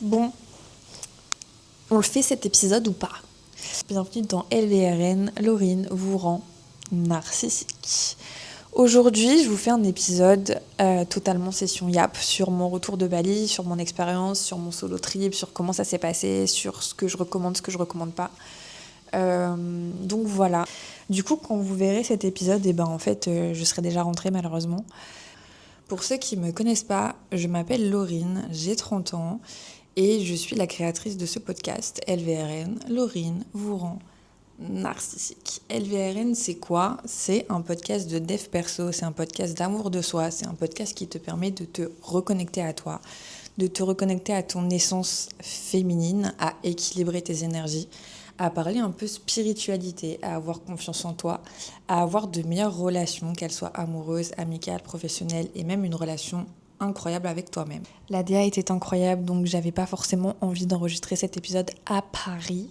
Bon, on le fait cet épisode ou pas? Bienvenue dans LVRN, Laurine vous rend narcissique. Aujourd'hui, je vous fais un épisode totalement session yap sur mon retour de Bali, sur mon expérience, sur mon solo trip, sur comment ça s'est passé, sur ce que je recommande, ce que je recommande pas. Donc voilà. Du coup, quand vous verrez cet épisode, je serai déjà rentrée malheureusement. Pour ceux qui me connaissent pas, je m'appelle Laurine, j'ai 30 ans et je suis la créatrice de ce podcast LVRN. Laurine vous rend narcissique. LVRN, c'est quoi? C'est un podcast de dev perso, c'est un podcast d'amour de soi, c'est un podcast qui te permet de te reconnecter à toi, de te reconnecter à ton essence féminine, à équilibrer tes énergies, à parler un peu spiritualité, à avoir confiance en toi, à avoir de meilleures relations, qu'elles soient amoureuses, amicales, professionnelles et même une relation incroyable avec toi-même. La DA était incroyable, donc j'avais pas forcément envie d'enregistrer cet épisode à Paris.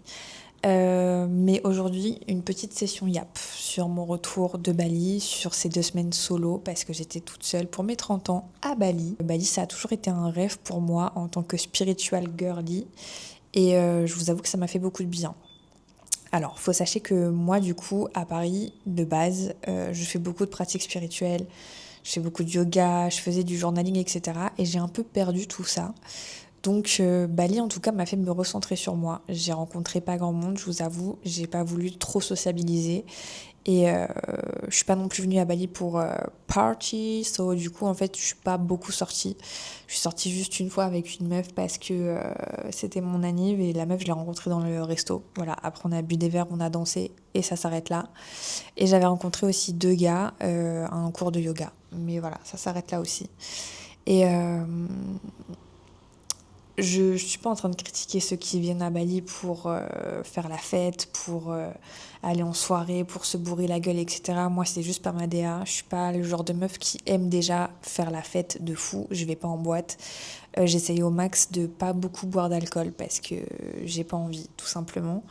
Mais aujourd'hui, une petite session yap sur mon retour de Bali, sur ces 2 semaines solo, parce que j'étais toute seule pour mes 30 ans à Bali. Bali, ça a toujours été un rêve pour moi en tant que spiritual girly, et je vous avoue que ça m'a fait beaucoup de bien. Alors, faut sachez que moi, du coup, à Paris, de base, je fais beaucoup de pratiques spirituelles, je fais beaucoup de yoga, je faisais du journaling, etc. Et j'ai un peu perdu tout ça. Donc Bali en tout cas m'a fait me recentrer sur moi. J'ai rencontré pas grand monde, je vous avoue, j'ai pas voulu trop sociabiliser et je suis pas non plus venue à Bali pour party, du coup en fait je suis pas beaucoup sortie. Je suis sortie juste une fois avec une meuf parce que c'était mon anniv et la meuf je l'ai rencontrée dans le resto. Voilà, après on a bu des verres, on a dansé et ça s'arrête là. Et j'avais rencontré aussi 2 gars à un cours de yoga, mais voilà, ça s'arrête là aussi. Et je suis pas en train de critiquer ceux qui viennent à Bali pour faire la fête, pour aller en soirée, pour se bourrer la gueule, etc. Moi, c'est juste pas ma DA. Je suis pas le genre de meuf qui aime déjà faire la fête de fou. Je vais pas en boîte. J'essaye au max de pas beaucoup boire d'alcool parce que j'ai pas envie, tout simplement.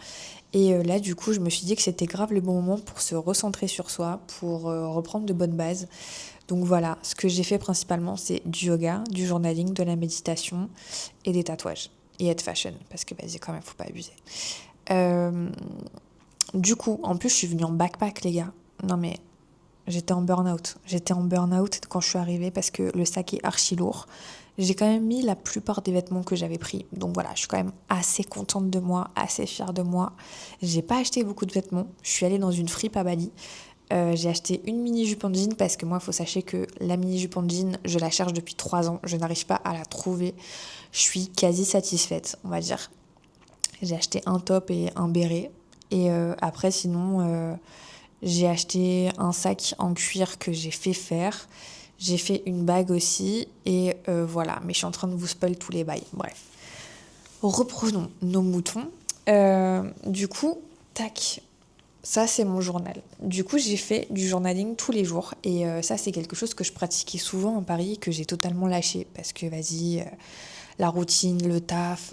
Et là, du coup, je me suis dit que c'était grave le bon moment pour se recentrer sur soi, pour reprendre de bonnes bases. Donc voilà, ce que j'ai fait principalement, c'est du yoga, du journaling, de la méditation et des tatouages. Et être fashion, parce que vas-y, quand même, faut pas abuser. Euh, du coup, en plus, je suis venue en backpack, les gars. Non mais, j'étais en burn-out. J'étais en burn-out quand je suis arrivée parce que le sac est archi lourd. J'ai quand même mis la plupart des vêtements que j'avais pris. Donc voilà, je suis quand même assez contente de moi, assez fière de moi. J'ai pas acheté beaucoup de vêtements. Je suis allée dans une fripe à Bali. J'ai acheté une mini jupe en jean parce que moi, il faut sachez que la mini jupe en jean, je la cherche depuis 3 ans. Je n'arrive pas à la trouver. Je suis quasi satisfaite, on va dire. J'ai acheté un top et un béret. Et après, sinon, j'ai acheté un sac en cuir que j'ai fait faire. J'ai fait une bague aussi. Et voilà, mais je suis en train de vous spoil tous les bails. Bref. Reprenons nos moutons. Du coup, tac. Ça, c'est mon journal. Du coup, j'ai fait du journaling tous les jours. Et ça, c'est quelque chose que je pratiquais souvent en Paris, que j'ai totalement lâché. Parce que, vas-y, la routine, le taf,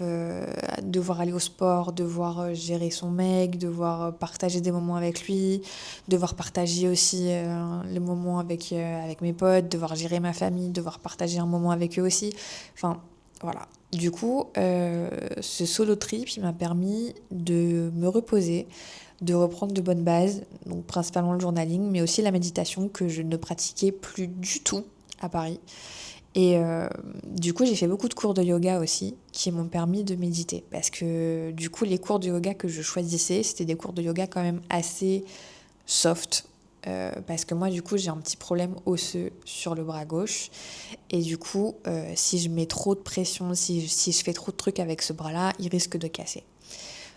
devoir aller au sport, devoir gérer son mec, devoir partager des moments avec lui, devoir partager aussi les moments avec mes potes, devoir gérer ma famille, devoir partager un moment avec eux aussi. Enfin, voilà. Du coup, ce solo trip, il m'a permis de me reposer, de reprendre de bonnes bases, donc principalement le journaling, mais aussi la méditation que je ne pratiquais plus du tout à Paris. Et du coup, j'ai fait beaucoup de cours de yoga aussi qui m'ont permis de méditer. Parce que du coup, les cours de yoga que je choisissais, c'était des cours de yoga quand même assez soft. Parce que moi, du coup, j'ai un petit problème osseux sur le bras gauche. Et du coup, si je mets trop de pression, si je fais trop de trucs avec ce bras-là, il risque de casser.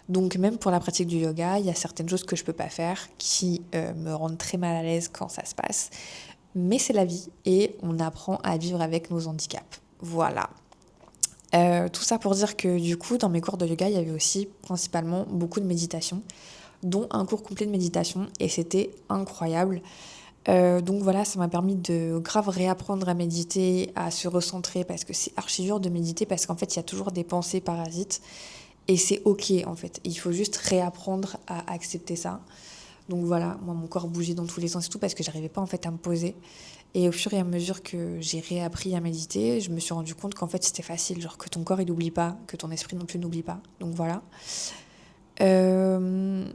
Donc même pour la pratique du yoga, il y a certaines choses que je peux pas faire qui me rendent très mal à l'aise quand ça se passe. Mais c'est la vie et on apprend à vivre avec nos handicaps. Voilà. Tout ça pour dire que du coup, dans mes cours de yoga, il y avait aussi principalement beaucoup de méditation, dont un cours complet de méditation et c'était incroyable. Donc voilà, ça m'a permis de grave réapprendre à méditer, à se recentrer parce que c'est archi dur de méditer parce qu'en fait, il y a toujours des pensées parasites et c'est ok en fait. Il faut juste réapprendre à accepter ça. Donc voilà, moi mon corps bougeait dans tous les sens et tout parce que j'arrivais pas en fait à me poser. Et au fur et à mesure que j'ai réappris à méditer, je me suis rendu compte qu'en fait c'était facile, genre que ton corps il n'oublie pas, que ton esprit non plus n'oublie pas. Donc voilà. Euh,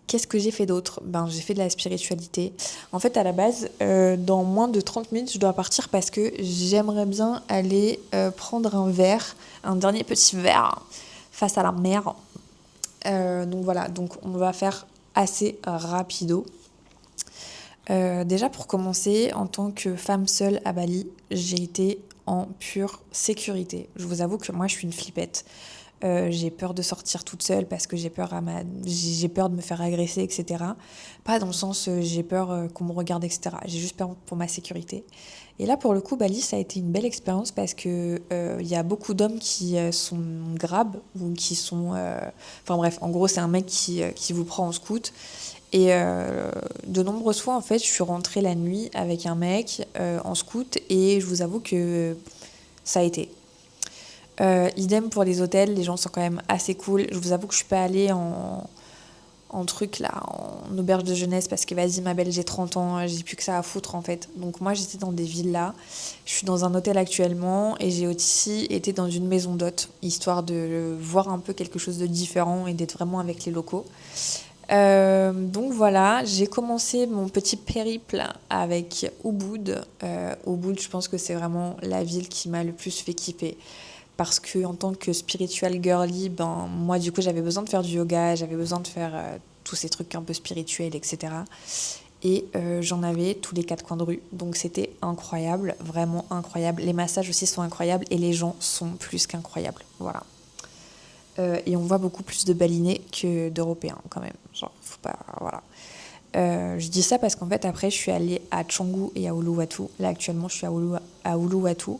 Qu'est-ce que j'ai fait d'autre? Ben, j'ai fait de la spiritualité. En fait, à la base, dans moins de 30 minutes, je dois partir parce que j'aimerais bien aller prendre un verre, un dernier petit verre face à la mer. Donc voilà, donc on va faire assez rapido. Déjà pour commencer, en tant que femme seule à Bali, j'ai été en pure sécurité. Je vous avoue que moi je suis une flippette. J'ai peur de sortir toute seule parce que j'ai peur de me faire agresser, etc. Pas dans le sens j'ai peur qu'on me regarde, etc. J'ai juste peur pour ma sécurité. Et là, pour le coup, Bali, ça a été une belle expérience parce que y a beaucoup d'hommes qui sont grabs ou qui sont... Enfin bref, en gros, c'est un mec qui vous prend en scout. Et de nombreuses fois, en fait, je suis rentrée la nuit avec un mec en scout et je vous avoue que ça a été. Idem pour les hôtels, les gens sont quand même assez cool. Je vous avoue que je suis pas allée en truc là, en auberge de jeunesse parce que vas-y ma belle, j'ai 30 ans, j'ai plus que ça à foutre en fait. Donc moi j'étais dans des villas, je suis dans un hôtel actuellement et j'ai aussi été dans une maison d'hôtes, histoire de voir un peu quelque chose de différent et d'être vraiment avec les locaux. Donc voilà, j'ai commencé mon petit périple avec Ubud. Ubud, je pense que c'est vraiment la ville qui m'a le plus fait kiffer. Parce que en tant que spiritual girly, ben moi du coup j'avais besoin de faire du yoga, j'avais besoin de faire tous ces trucs un peu spirituels, etc. Et j'en avais tous les quatre coins de rue. Donc c'était incroyable, vraiment incroyable. Les massages aussi sont incroyables et les gens sont plus qu'incroyables. Voilà. Et on voit beaucoup plus de balinés que d'Européens quand même. Genre, faut pas. Voilà. Je dis ça parce qu'en fait, après, je suis allée à Canggu et à Uluwatu. Là, actuellement, je suis à Uluwatu.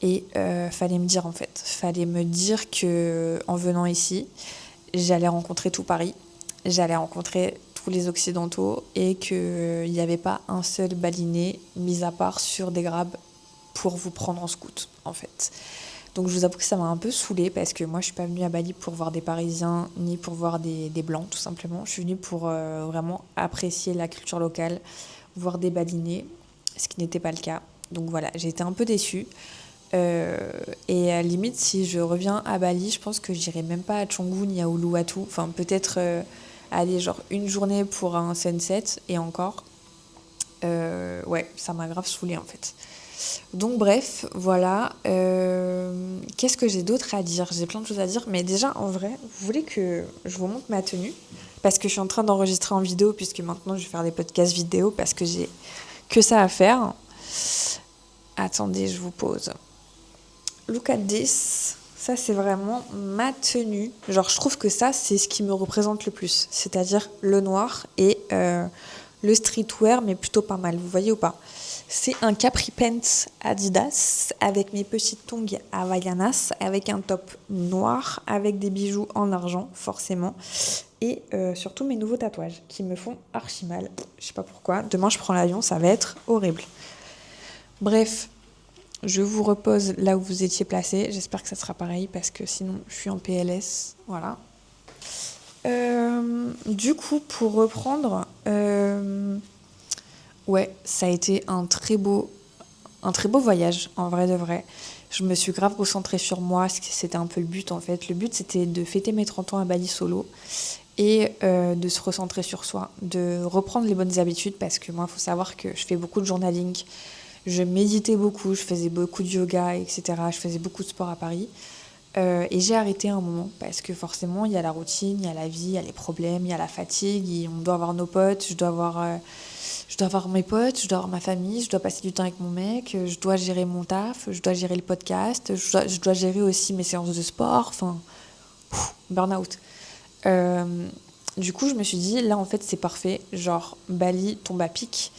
Et fallait me dire, en fait. Fallait me dire que en venant ici, j'allais rencontrer tout Paris. J'allais rencontrer tous les Occidentaux et qu'il n'y avait pas un seul baliné, mis à part sur des grabs, pour vous prendre en scout, en fait. Donc je vous avoue que ça m'a un peu saoulée parce que moi je suis pas venue à Bali pour voir des Parisiens ni pour voir des Blancs tout simplement. Je suis venue pour vraiment apprécier la culture locale, voir des Balinais, ce qui n'était pas le cas. Donc voilà, j'ai été un peu déçue. Et à la limite, si je reviens à Bali, je pense que j'irai même pas à Canggu ni à Uluwatu. Enfin peut-être aller genre une journée pour un sunset et encore. Ouais, ça m'a grave saoulée en fait. Donc bref, voilà. Qu'est-ce que j'ai d'autre à dire? J'ai plein de choses à dire, mais déjà en vrai, vous voulez que je vous montre ma tenue? Parce que je suis en train d'enregistrer en vidéo, puisque maintenant je vais faire des podcasts vidéo, parce que j'ai que ça à faire. Attendez, je vous pose. Look at this. Ça, c'est vraiment ma tenue. Genre, je trouve que ça, c'est ce qui me représente le plus. C'est-à-dire le noir et le streetwear, mais plutôt pas mal. Vous voyez ou pas? C'est un Capri Pants Adidas avec mes petites tongs Havaianas, avec un top noir, avec des bijoux en argent, forcément. Et surtout mes nouveaux tatouages qui me font archi mal. Je sais pas pourquoi. Demain, je prends l'avion, ça va être horrible. Bref, je vous repose là où vous étiez placé. J'espère que ça sera pareil parce que sinon, je suis en PLS. Voilà. Du coup, pour reprendre, ouais, ça a été un très beau voyage, en vrai de vrai. Je me suis grave recentrée sur moi, c'était un peu le but en fait. Le but c'était de fêter mes 30 ans à Bali solo et de se recentrer sur soi, de reprendre les bonnes habitudes parce que moi, il faut savoir que je fais beaucoup de journaling, je méditais beaucoup, je faisais beaucoup de yoga, etc. Je faisais beaucoup de sport à Paris. Et j'ai arrêté un moment parce que forcément, il y a la routine, il y a la vie, il y a les problèmes, il y a la fatigue, on doit avoir nos potes, je dois avoir mes potes, je dois avoir ma famille, je dois passer du temps avec mon mec, je dois gérer mon taf, je dois gérer le podcast, je dois gérer aussi mes séances de sport, enfin, burn-out. Euh, du coup, je me suis dit, là, en fait, c'est parfait. Genre, Bali tombe à pic.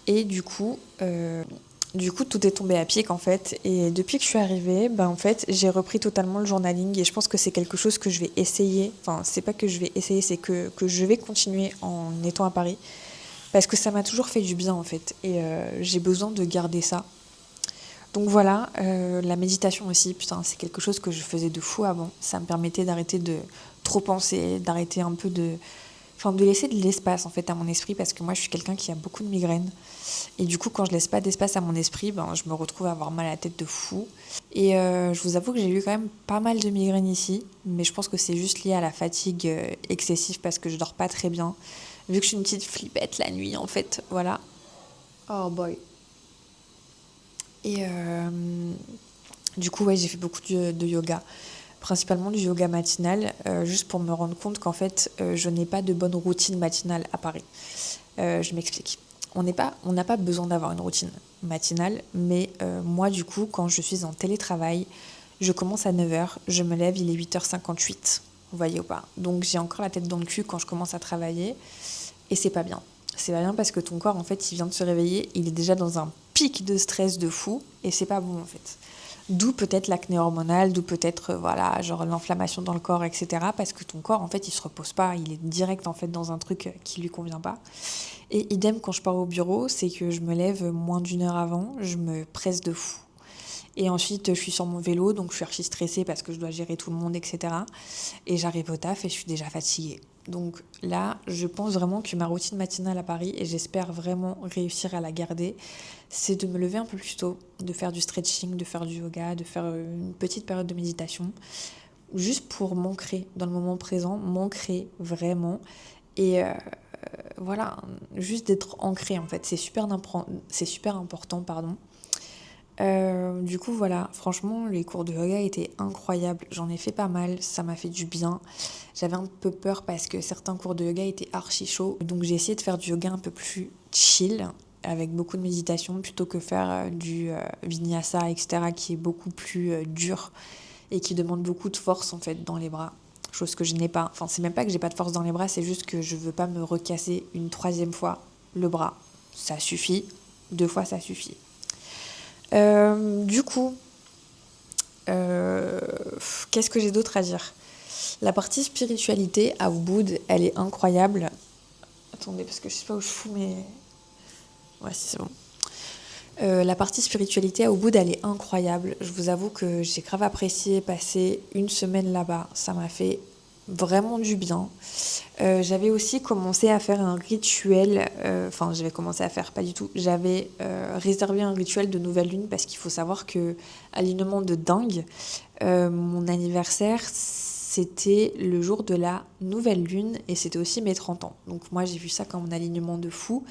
Et du coup, tout est tombé à pic, en fait. Et depuis que je suis arrivée, en fait, j'ai repris totalement le journaling. Et je pense que c'est quelque chose que je vais essayer. Enfin, c'est pas que je vais essayer, c'est que je vais continuer en étant à Paris. Parce que ça m'a toujours fait du bien, en fait. Et j'ai besoin de garder ça. Donc voilà, la méditation aussi, putain, c'est quelque chose que je faisais de fou avant. Ça me permettait d'arrêter de trop penser, d'arrêter un peu enfin de laisser de l'espace en fait à mon esprit parce que moi je suis quelqu'un qui a beaucoup de migraines et du coup quand je laisse pas d'espace à mon esprit, ben je me retrouve à avoir mal à la tête de fou. Et je vous avoue que j'ai eu quand même pas mal de migraines ici, mais je pense que c'est juste lié à la fatigue excessive parce que je dors pas très bien. Vu que je suis une petite flippette la nuit en fait, voilà. Oh boy. Et du coup ouais j'ai fait beaucoup de yoga. Principalement du yoga matinal, juste pour me rendre compte qu'en fait, je n'ai pas de bonne routine matinale à Paris. Je m'explique. On n'a pas besoin d'avoir une routine matinale, mais moi, du coup, quand je suis en télétravail, je commence à 9h, je me lève, il est 8h58. Vous voyez ou pas? Donc j'ai encore la tête dans le cul quand je commence à travailler, et c'est pas bien. C'est pas bien parce que ton corps, en fait, il vient de se réveiller, il est déjà dans un pic de stress de fou, et c'est pas bon, en fait. D'où peut-être l'acné hormonal, d'où peut-être voilà, genre l'inflammation dans le corps, etc. Parce que ton corps, en fait, il se repose pas, il est direct en fait dans un truc qui lui convient pas. Et idem quand je pars au bureau, c'est que je me lève moins d'une heure avant, je me presse de fou. Et ensuite, je suis sur mon vélo, donc je suis archi stressée parce que je dois gérer tout le monde, etc. Et j'arrive au taf et je suis déjà fatiguée. Donc là, je pense vraiment que ma routine matinale à Paris, et j'espère vraiment réussir à la garder, c'est de me lever un peu plus tôt, de faire du stretching, de faire du yoga, de faire une petite période de méditation, juste pour m'ancrer dans le moment présent, m'ancrer vraiment. Et voilà, juste d'être ancré en fait, c'est super important, pardon. Du coup, voilà, franchement, les cours de yoga étaient incroyables. J'en ai fait pas mal, ça m'a fait du bien. J'avais un peu peur parce que certains cours de yoga étaient archi chauds. Donc, j'ai essayé de faire du yoga un peu plus chill, avec beaucoup de méditation, plutôt que faire du vinyasa, etc., qui est beaucoup plus dur et qui demande beaucoup de force en fait dans les bras. Chose que je n'ai pas. Enfin, c'est même pas que j'ai pas de force dans les bras, c'est juste que je veux pas me recasser une troisième fois le bras. Ça suffit. 2 fois, ça suffit. Du coup, euh, qu'est-ce que j'ai d'autre à dire? La partie spiritualité à Ubud, elle est incroyable. Attendez, parce que je sais pas où je fous, mais... Ouais, si c'est bon. La partie spiritualité à Ubud, elle est incroyable. Je vous avoue que j'ai grave apprécié passer une semaine là-bas. Ça m'a fait vraiment du bien. J'avais aussi commencé à faire un rituel, enfin j'avais commencé à faire, pas du tout, j'avais réservé un rituel de nouvelle lune parce qu'il faut savoir que, alignement de dingue, mon anniversaire c'était le jour de la nouvelle lune et c'était aussi mes 30 ans. Donc moi j'ai vu ça comme un alignement de fou.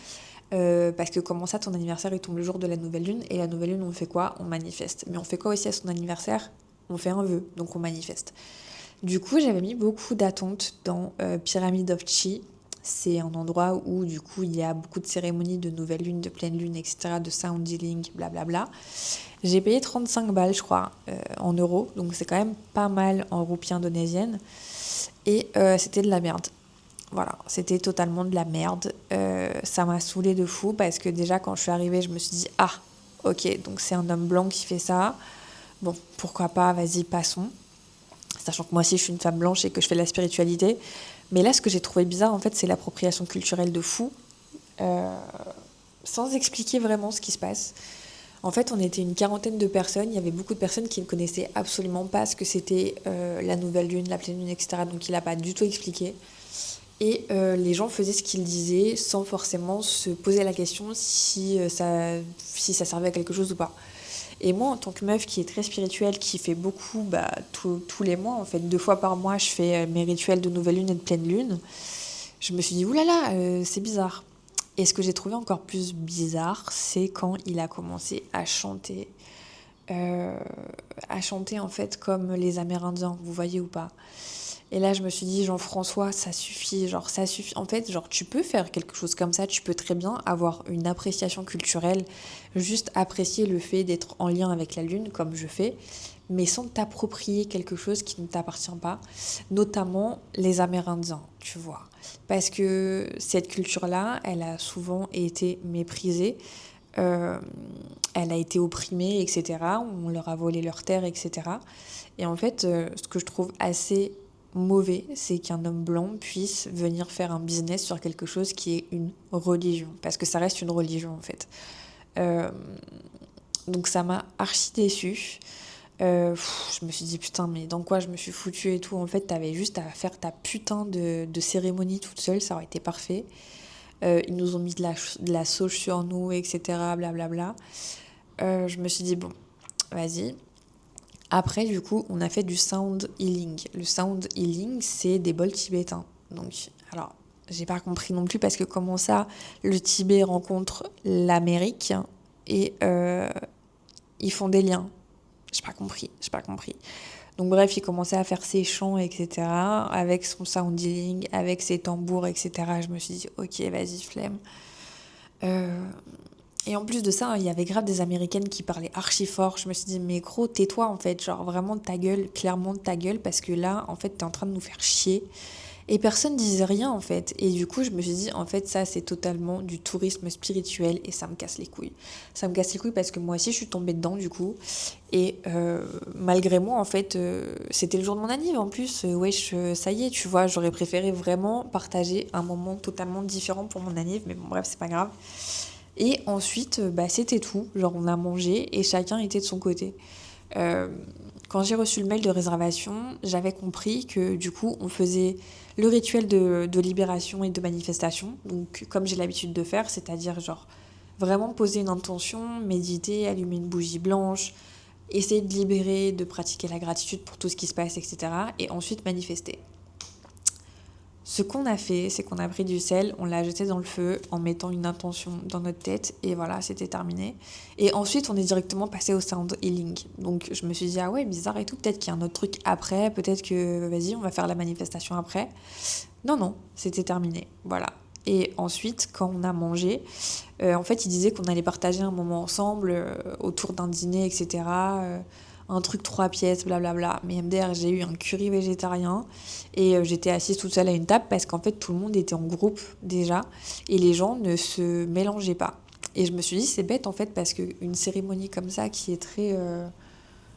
Parce que comment ça ton anniversaire il tombe le jour de la nouvelle lune et la nouvelle lune on fait quoi? On manifeste. Mais on fait quoi aussi à son anniversaire? On fait un vœu, donc on manifeste. Du coup, j'avais mis beaucoup d'attentes dans Pyramid of Chi. C'est un endroit où, du coup, il y a beaucoup de cérémonies de nouvelle lune, de pleine lune, etc., de sound healing, blablabla. J'ai payé 35 balles, je crois, en euros. Donc, c'est quand même pas mal en roupies indonésiennes. Et c'était de la merde. Voilà, c'était totalement de la merde. Ça m'a saoulée de fou parce que déjà, quand je suis arrivée, je me suis dit, ah, ok, donc c'est un homme blanc qui fait ça. Bon, pourquoi pas, vas-y, passons. Sachant que moi aussi je suis une femme blanche et que je fais de la spiritualité. Mais là, ce que j'ai trouvé bizarre, en fait, c'est l'appropriation culturelle de fou, euh, sans expliquer vraiment ce qui se passe. En fait, on était une quarantaine de personnes. Il y avait beaucoup de personnes qui ne connaissaient absolument pas ce que c'était la nouvelle lune, la pleine lune, etc. Donc il n'a pas du tout expliqué. Et les gens faisaient ce qu'ils disaient sans forcément se poser la question si ça servait à quelque chose ou pas. Et moi, en tant que meuf qui est très spirituelle, qui fait beaucoup tous les mois, en fait, 2 fois par mois, je fais mes rituels de nouvelle lune et de pleine lune, je me suis dit, oulala, c'est bizarre. Et ce que j'ai trouvé encore plus bizarre, c'est quand il a commencé euh, à chanter en fait comme les Amérindiens, vous voyez ou pas? Et là, je me suis dit, Jean-François, ça suffit, genre, ça suffit. En fait, genre, tu peux faire quelque chose comme ça, tu peux très bien avoir une appréciation culturelle, juste apprécier le fait d'être en lien avec la Lune, comme je fais, mais sans t'approprier quelque chose qui ne t'appartient pas, notamment les Amérindiens, tu vois. Parce que cette culture-là, elle a souvent été méprisée, euh, elle a été opprimée, etc. On leur a volé leurs terres, etc. Et en fait, ce que je trouve assez mauvais, c'est qu'un homme blanc puisse venir faire un business sur quelque chose qui est une religion, parce que ça reste une religion en fait. Euh, donc ça m'a archi déçue. Je me suis dit putain mais dans quoi je me suis foutue et tout. En fait t'avais juste à faire ta putain de cérémonie toute seule, ça aurait été parfait. Ils nous ont mis de la sauce sur nous, etc. Blablabla. Je me suis dit bon, vas-y. Après du coup on a fait du sound healing. Le sound healing c'est des bols tibétains. Donc alors j'ai pas compris non plus parce que comment ça le Tibet rencontre l'Amérique et ils font des liens. J'ai pas compris. Donc bref, il commençait à faire ses chants, etc. Avec son sound healing, avec ses tambours, etc. Je me suis dit, ok, vas-y, flemme. Euh, Et en plus de ça, il y avait grave des Américaines qui parlaient archi fort. Je me suis dit, mais gros, tais-toi en fait, genre vraiment de ta gueule, clairement de ta gueule, parce que là, en fait, t'es en train de nous faire chier. Et personne disait rien en fait. Et du coup, je me suis dit, en fait, ça, c'est totalement du tourisme spirituel et ça me casse les couilles. Ça me casse les couilles parce que moi aussi, je suis tombée dedans du coup. Et malgré moi, en fait, c'était le jour de mon anniv en plus. Wesh, ça y est, tu vois, j'aurais préféré vraiment partager un moment totalement différent pour mon anniv. Mais bon, bref, c'est pas grave. Et ensuite, bah, c'était tout. Genre, on a mangé et chacun était de son côté. Euh, Quand j'ai reçu le mail de réservation, j'avais compris que du coup, on faisait le rituel de libération et de manifestation. Donc, comme j'ai l'habitude de faire, c'est-à-dire genre vraiment poser une intention, méditer, allumer une bougie blanche, essayer de libérer, de pratiquer la gratitude pour tout ce qui se passe, etc. Et ensuite manifester. Ce qu'on a fait, c'est qu'on a pris du sel, on l'a jeté dans le feu en mettant une intention dans notre tête et voilà, c'était terminé. Et ensuite, on est directement passé au sound healing. Donc je me suis dit, ah ouais, bizarre et tout, peut-être qu'il y a un autre truc après, peut-être que vas-y, on va faire la manifestation après. Non, non, c'était terminé, voilà. Et ensuite, quand on a mangé, en fait, il disait qu'on allait partager un moment ensemble autour d'un dîner, etc. Un truc 3 pièces, blablabla. Mais MDR, j'ai eu un curry végétarien et j'étais assise toute seule à une table parce qu'en fait, tout le monde était en groupe déjà et les gens ne se mélangeaient pas. Et je me suis dit, c'est bête en fait parce qu'une cérémonie comme ça qui est très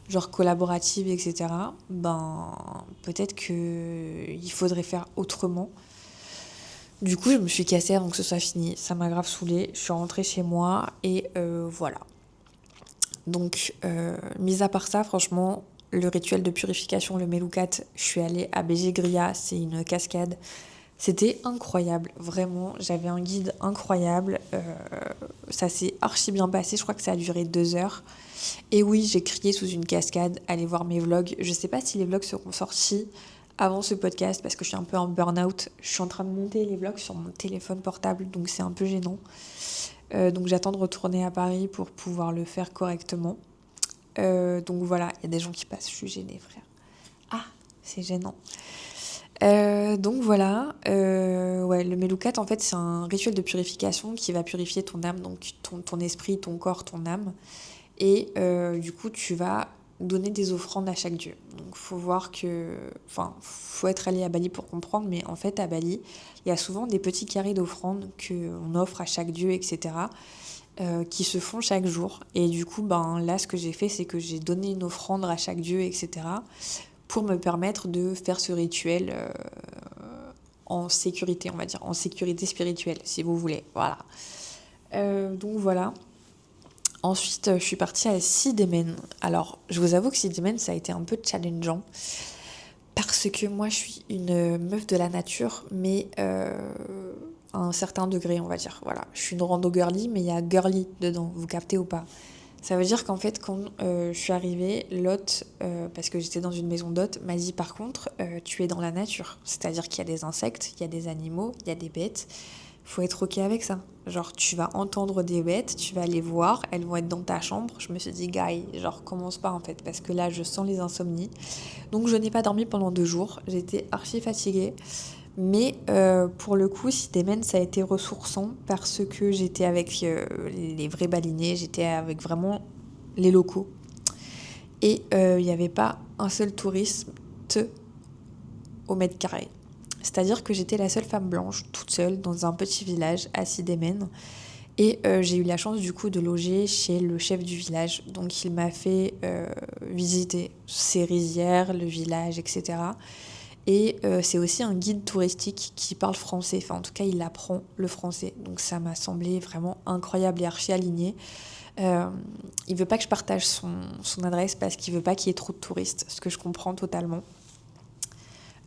genre collaborative, etc., ben peut-être qu'il faudrait faire autrement. Du coup, je me suis cassée avant que ce soit fini. Ça m'a grave saoulée. Je suis rentrée chez moi et voilà. Donc, mis à part ça, franchement, le rituel de purification, le Melukat, je suis allée à Béjégria, c'est une cascade. C'était incroyable, vraiment. J'avais un guide incroyable. Ça s'est archi bien passé. Je crois que ça a duré 2 heures. Et oui, j'ai crié sous une cascade. Allez voir mes vlogs. Je sais pas si les vlogs seront sortis avant ce podcast parce que je suis un peu en burn-out. Je suis en train de monter les vlogs sur mon téléphone portable, donc c'est un peu gênant. Donc j'attends de retourner à Paris pour pouvoir le faire correctement. Donc voilà, il y a des gens qui passent. Je suis gênée, frère. Ah, c'est gênant. Donc voilà, ouais, le Melukat en fait c'est un rituel de purification qui va purifier ton âme, donc ton esprit, ton corps, ton âme. Et du coup tu vas donner des offrandes à chaque dieu. Donc faut voir que, enfin faut être allé à Bali pour comprendre, mais en fait à Bali il y a souvent des petits carrés d'offrandes qu'on offre à chaque dieu, etc. Qui se font chaque jour. Et du coup ben là ce que j'ai fait c'est que j'ai donné une offrande à chaque dieu, etc. pour me permettre de faire ce rituel en sécurité, on va dire, en sécurité spirituelle, si vous voulez. Voilà. Donc voilà. Ensuite, je suis partie à Sidemen. Alors, je vous avoue que Sidemen, ça a été un peu challengeant. Parce que moi, je suis une meuf de la nature, mais à un certain degré, on va dire. Voilà. Je suis une rando girly, mais il y a girly dedans. Vous captez ou pas? Ça veut dire qu'en fait, quand je suis arrivée, l'hôte, parce que j'étais dans une maison d'hôte, m'a dit par contre, tu es dans la nature. C'est-à-dire qu'il y a des insectes, il y a des animaux, il y a des bêtes. Faut être OK avec ça. Genre, tu vas entendre des bêtes, tu vas les voir, elles vont être dans ta chambre. Je me suis dit, guy, genre, commence pas en fait, parce que là, je sens les insomnies. Donc, je n'ai pas dormi pendant 2 jours. J'étais archi fatiguée. Mais pour le coup, Sidemen, ça a été ressourçant parce que j'étais avec les vrais balinés, j'étais avec vraiment les locaux. Et il n'y avait pas un seul touriste au mètre carré. C'est-à-dire que j'étais la seule femme blanche, toute seule, dans un petit village à Sidemen. Et j'ai eu la chance du coup de loger chez le chef du village. Donc il m'a fait visiter ses rizières, le village, etc. Et c'est aussi un guide touristique qui parle français. Enfin, en tout cas, il apprend le français. Donc ça m'a semblé vraiment incroyable et archi aligné. Euh, il veut pas que je partage son adresse parce qu'il veut pas qu'il y ait trop de touristes, ce que je comprends totalement.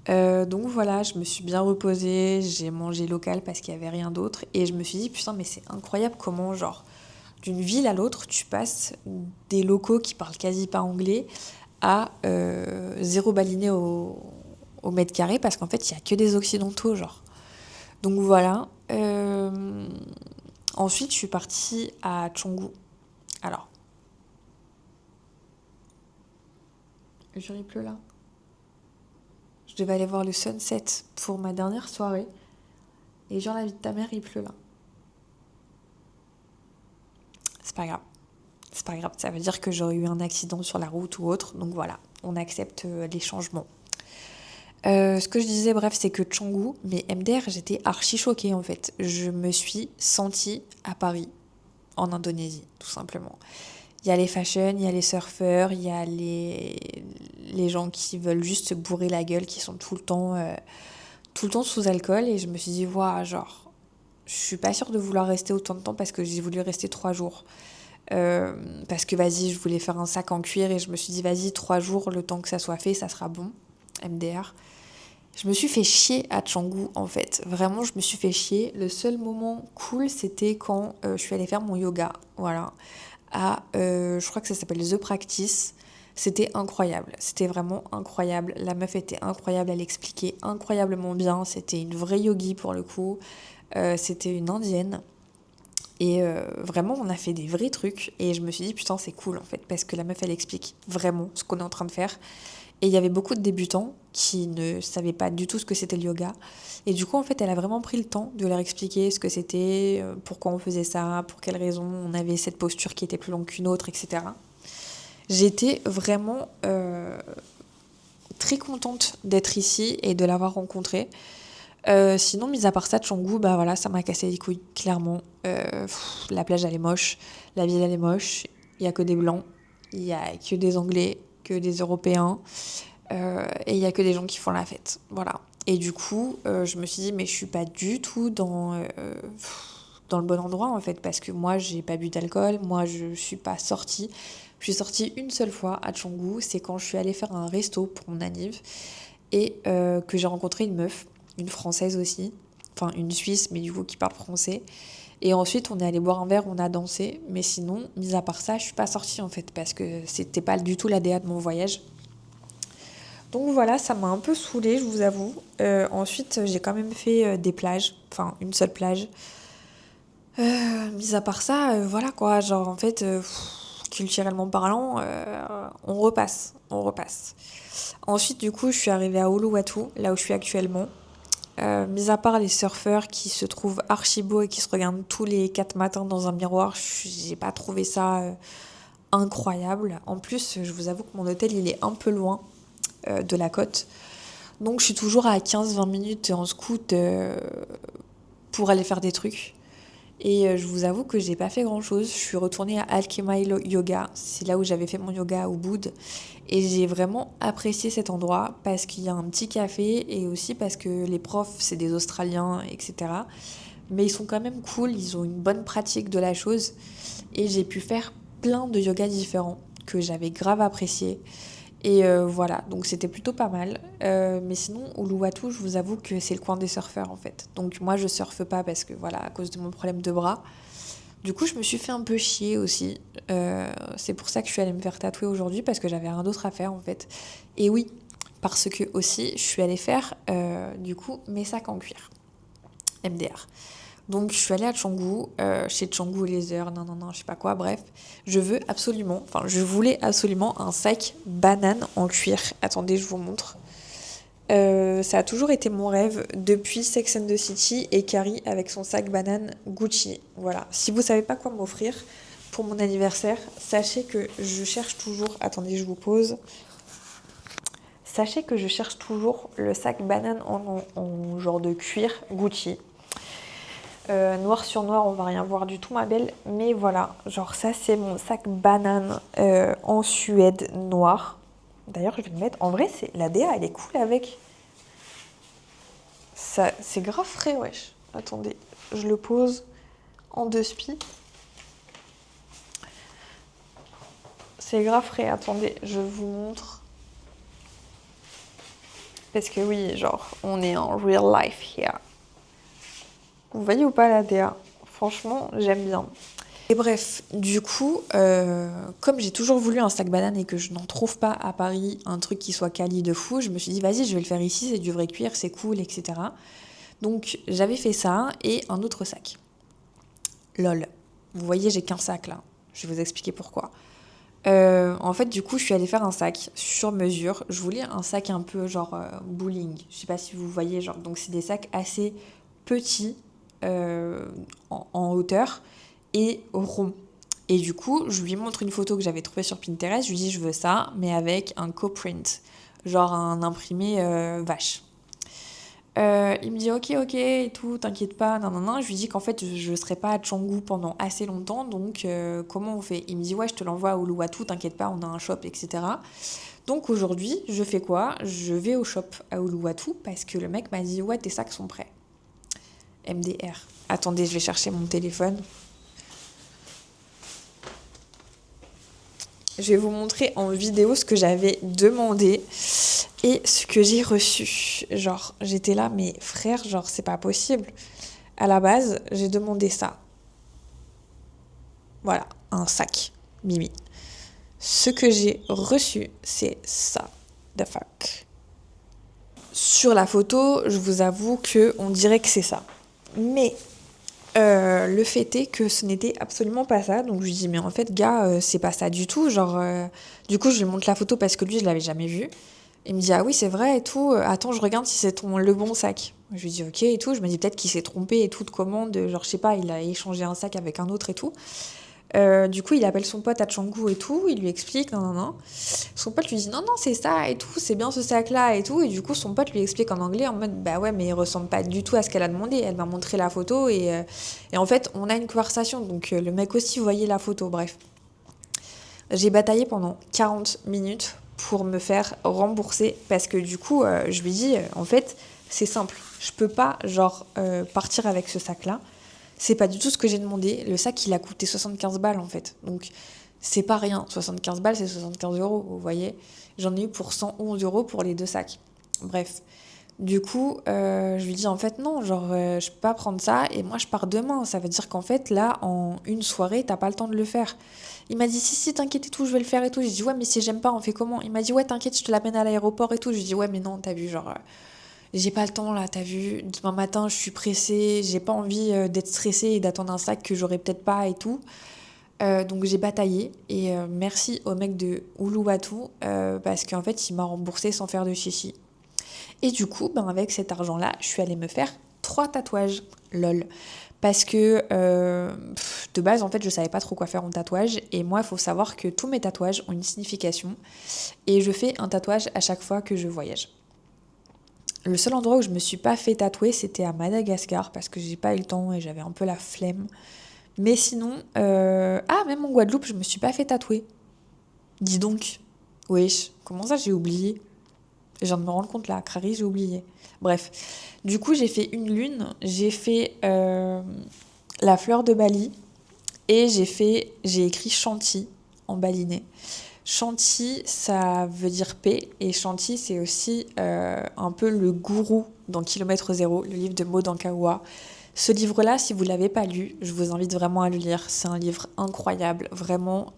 Donc voilà, je me suis bien reposée, j'ai mangé local parce qu'il y avait rien d'autre et je me suis dit putain mais c'est incroyable comment genre d'une ville à l'autre tu passes des locaux qui parlent quasi pas anglais à zéro baliné au mètre carré parce qu'en fait il y a que des occidentaux genre. Donc voilà. Ensuite je suis partie à Canggu. Alors, il pleut là. Je devais aller voir le sunset pour ma dernière soirée. Et genre la vie de ta mère, il pleut là. C'est pas grave. C'est pas grave. Ça veut dire que j'aurais eu un accident sur la route ou autre. Donc voilà, on accepte les changements. Ce que je disais, bref, c'est que Canggu, mais MDR, j'étais archi choquée en fait. Je me suis sentie à Paris, en Indonésie, tout simplement. Il y a les fashion, il y a les surfeurs, il y a les gens qui veulent juste se bourrer la gueule, qui sont tout le temps sous alcool. Et je me suis dit, waouh, genre, je suis pas sûre de vouloir rester autant de temps parce que j'ai voulu rester 3 jours. Parce que vas-y, je voulais faire un sac en cuir et je me suis dit, vas-y, 3 jours, le temps que ça soit fait, ça sera bon. MDR. Je me suis fait chier à Canggu en fait. Vraiment, je me suis fait chier. Le seul moment cool, c'était quand je suis allée faire mon yoga. Voilà. Je crois que ça s'appelle The Practice. C'était incroyable. C'était vraiment incroyable. La meuf était incroyable. Elle expliquait incroyablement bien. C'était une vraie yogi pour le coup. C'était une indienne. Et vraiment, on a fait des vrais trucs. Et je me suis dit, putain, c'est cool en fait. Parce que la meuf, elle explique vraiment ce qu'on est en train de faire. Et il y avait beaucoup de débutants qui ne savaient pas du tout ce que c'était le yoga. Et du coup, en fait, elle a vraiment pris le temps de leur expliquer ce que c'était, pourquoi on faisait ça, pour quelles raisons on avait cette posture qui était plus longue qu'une autre, etc. J'étais vraiment très contente d'être ici et de l'avoir rencontrée. Sinon, mis à part ça, Canggu, bah voilà, ça m'a cassé les couilles, clairement. La plage, elle est moche, la ville, elle est moche. Il y a que des blancs, il y a que des Anglais, que des Européens. Et il y a que des gens qui font la fête. Voilà. Et du coup, je me suis dit, mais je suis pas du tout dans le bon endroit en fait, parce que moi, j'ai pas bu d'alcool, moi, je suis pas sortie. Je suis sortie une seule fois à Canggu, c'est quand je suis allée faire un resto pour mon anniv et que j'ai rencontré une meuf, une française aussi, enfin une Suisse, mais du coup qui parle français. Et ensuite, on est allé boire un verre, on a dansé, mais sinon, mis à part ça, je suis pas sortie en fait, parce que c'était pas du tout l'ADA de mon voyage. Donc voilà, ça m'a un peu saoulée, je vous avoue. Ensuite, j'ai quand même fait des plages, enfin une seule plage. Mis à part ça, voilà quoi, genre en fait, culturellement parlant, on repasse, on repasse. Ensuite, du coup, je suis arrivée à Uluwatu, là où je suis actuellement. Mis à part les surfeurs qui se trouvent archi beaux et qui se regardent tous les 4 matins dans un miroir, j'ai pas trouvé ça incroyable. En plus, je vous avoue que mon hôtel, il est un peu loin de la côte. Donc je suis toujours à 15-20 minutes en scoot pour aller faire des trucs. Et je vous avoue que j'ai pas fait grand chose. Je suis retournée à Alkemai Yoga. C'est là où j'avais fait mon yoga à Ubud. Et j'ai vraiment apprécié cet endroit parce qu'il y a un petit café et aussi parce que les profs, c'est des Australiens, etc. Mais ils sont quand même cool, ils ont une bonne pratique de la chose. Et j'ai pu faire plein de yoga différents que j'avais grave apprécié. Et voilà, donc c'était plutôt pas mal. Mais sinon, Uluwatu, je vous avoue que c'est le coin des surfeurs en fait. Donc moi, je surfe pas parce que voilà, à cause de mon problème de bras. Du coup, je me suis fait un peu chier aussi. C'est pour ça que je suis allée me faire tatouer aujourd'hui parce que j'avais rien d'autre à faire en fait. Et oui, parce que aussi, je suis allée faire du coup mes sacs en cuir. MDR. Donc je suis allée à Canggu, chez Canggu Laser, non, je sais pas quoi, bref. Je voulais absolument un sac banane en cuir. Attendez, je vous montre. Ça a toujours été mon rêve depuis Sex and the City et Carrie avec son sac banane Gucci. Voilà. Si vous savez pas quoi m'offrir pour mon anniversaire, sachez que je cherche toujours. Attendez, je vous pose. Sachez que je cherche toujours le sac banane en genre de cuir Gucci. Noir sur noir, on va rien voir du tout ma belle, mais voilà, genre ça c'est mon sac banane en Suède noir. D'ailleurs je vais le mettre, en vrai c'est la DA elle est cool avec. Ça, c'est grave frais wesh. Attendez, je le pose en deux spi. C'est grave frais, attendez, je vous montre. Parce que oui, genre, on est en real life here. Vous voyez ou pas la DA? Franchement, j'aime bien. Et bref, du coup, comme j'ai toujours voulu un sac banane et que je n'en trouve pas à Paris un truc qui soit quali de fou, je me suis dit, vas-y, je vais le faire ici, c'est du vrai cuir, c'est cool, etc. Donc, j'avais fait ça et un autre sac. Lol. Vous voyez, j'ai qu'un sac là. Je vais vous expliquer pourquoi. En fait, du coup, je suis allée faire un sac sur mesure. Je voulais un sac un peu genre bowling. Je sais pas si vous voyez, genre. Donc, c'est des sacs assez petits en hauteur et ronds. Et du coup, je lui montre une photo que j'avais trouvée sur Pinterest. Je lui dis, je veux ça, mais avec un co-print, genre un imprimé vache. Il me dit ok et tout, t'inquiète pas, non non non. Je lui dis qu'en fait je serai pas à Canggu pendant assez longtemps, donc comment on fait? Il me dit ouais, je te l'envoie à Uluwatu, t'inquiète pas, on a un shop, etc. Donc aujourd'hui, je fais quoi? Je vais au shop à Uluwatu parce que le mec m'a dit ouais, tes sacs sont prêts. MDR. Attendez, je vais chercher mon téléphone. Je vais vous montrer en vidéo ce que j'avais demandé et ce que j'ai reçu. Genre, j'étais là, mais frère, genre, c'est pas possible. À la base, j'ai demandé ça. Voilà, un sac, Mimi. Ce que j'ai reçu, c'est ça. The fuck. Sur la photo, je vous avoue que on dirait que c'est ça. Mais le fait est que ce n'était absolument pas ça. Donc je lui dis, mais en fait, gars, c'est pas ça du tout. Genre, du coup, je lui montre la photo parce que lui, je l'avais jamais vue. Il me dit, ah oui, c'est vrai et tout. Attends, je regarde si c'est le bon sac. Je lui dis, ok et tout. Je me dis peut-être qu'il s'est trompé et tout de commande. Genre, je sais pas, il a échangé un sac avec un autre et tout. Du coup, il appelle son pote à Canggu et tout, il lui explique, non, non, non. Son pote lui dit, non, non, c'est ça et tout, c'est bien ce sac-là et tout. Et du coup, son pote lui explique en anglais en mode, bah ouais, mais il ressemble pas du tout à ce qu'elle a demandé. Elle m'a montré la photo et en fait, on a une conversation. Donc, le mec aussi voyait la photo, bref. J'ai bataillé pendant 40 minutes pour me faire rembourser parce que du coup, je lui dis, en fait, c'est simple. Je peux pas, genre, partir avec ce sac-là. C'est pas du tout ce que j'ai demandé. Le sac, il a coûté 75 balles en fait. Donc, c'est pas rien. 75 balles, c'est 75 euros, vous voyez. J'en ai eu pour 111 euros pour les deux sacs. Bref. Du coup, je lui dis en fait non, genre je peux pas prendre ça et moi je pars demain. Ça veut dire qu'en fait là, en une soirée, t'as pas le temps de le faire. Il m'a dit si, t'inquiète et tout, je vais le faire et tout. J'ai dit ouais, mais si j'aime pas, on fait comment? Il m'a dit ouais, t'inquiète, je te l'amène à l'aéroport et tout. Je lui dis ouais, mais non, t'as vu, genre j'ai pas le temps là, t'as vu, demain matin je suis pressée, j'ai pas envie d'être stressée et d'attendre un sac que j'aurais peut-être pas et tout. Donc j'ai bataillé et merci au mec de Uluwatu parce qu'en fait il m'a remboursé sans faire de chichi. Et du coup, ben, avec cet argent-là, je suis allée me faire 3 tatouages. Lol. Parce que de base, en fait, je savais pas trop quoi faire en tatouage. Et moi, il faut savoir que tous mes tatouages ont une signification. Et je fais un tatouage à chaque fois que je voyage. Le seul endroit où je me suis pas fait tatouer, c'était à Madagascar parce que j'ai pas eu le temps et j'avais un peu la flemme. Mais sinon, même en Guadeloupe, je me suis pas fait tatouer. Dis donc. Wesh, comment ça j'ai oublié? Je viens de me rendre compte là, crari, j'ai oublié. Bref, du coup, j'ai fait une lune, j'ai fait la fleur de Bali et j'ai écrit Chanti en balinais. Chanti, ça veut dire paix, et Chanti, c'est aussi un peu le gourou dans Kilomètre Zéro, le livre de Maud Ankawa. Ce livre-là, si vous ne l'avez pas lu, je vous invite vraiment à le lire. C'est un livre incroyable, vraiment.